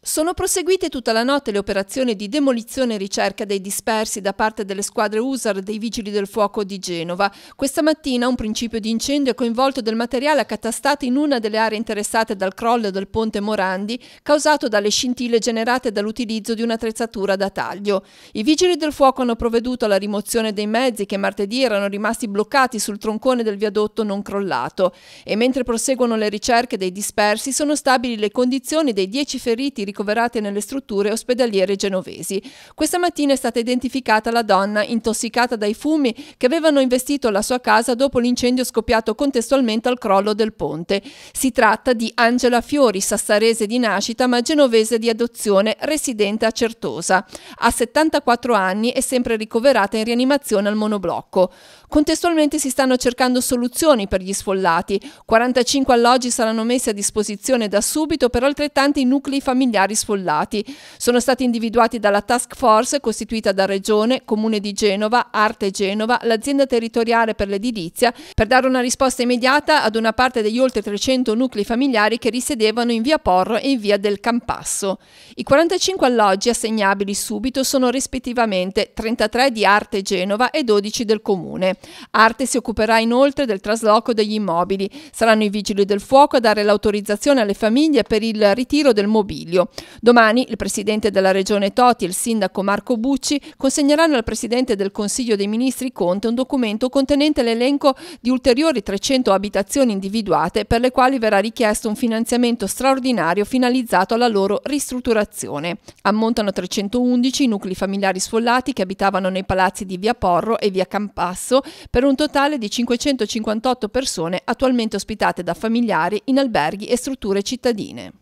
Sono proseguite tutta la notte le operazioni di demolizione e ricerca dei dispersi da parte delle squadre USAR dei Vigili del Fuoco di Genova. Questa mattina un principio di incendio ha coinvolto del materiale accatastato in una delle aree interessate dal crollo del ponte Morandi, causato dalle scintille generate dall'utilizzo di un'attrezzatura da taglio. I Vigili del Fuoco hanno provveduto alla rimozione dei mezzi che martedì erano rimasti bloccati sul troncone del viadotto non crollato e mentre proseguono le ricerche dei dispersi sono stabili le condizioni dei 10 feriti ricoverate nelle strutture ospedaliere genovesi. Questa mattina è stata identificata la donna intossicata dai fumi che avevano investito la sua casa dopo l'incendio scoppiato contestualmente al crollo del ponte. Si tratta di Angela Fiori, sassarese di nascita ma genovese di adozione, residente a Certosa. Ha 74 anni e sempre ricoverata in rianimazione al monoblocco. Contestualmente si stanno cercando soluzioni per gli sfollati. 45 alloggi saranno messi a disposizione da subito per altrettanti nuclei familiari sfollati. Sono stati individuati dalla task force costituita da Regione, Comune di Genova, Arte Genova, l'azienda territoriale per l'edilizia, per dare una risposta immediata ad una parte degli oltre 300 nuclei familiari che risiedevano in via Porro e in via del Campasso. I 45 alloggi assegnabili subito sono rispettivamente 33 di Arte Genova e 12 del Comune. Arte si occuperà inoltre del trasloco degli immobili. Saranno i Vigili del Fuoco a dare l'autorizzazione alle famiglie per il ritiro del mobilio. Domani il presidente della Regione Toti e il sindaco Marco Bucci consegneranno al presidente del Consiglio dei Ministri Conte un documento contenente l'elenco di ulteriori 300 abitazioni individuate per le quali verrà richiesto un finanziamento straordinario finalizzato alla loro ristrutturazione. Ammontano a 311 i nuclei familiari sfollati che abitavano nei palazzi di via Porro e via Campasso, per un totale di 558 persone attualmente ospitate da familiari in alberghi e strutture cittadine.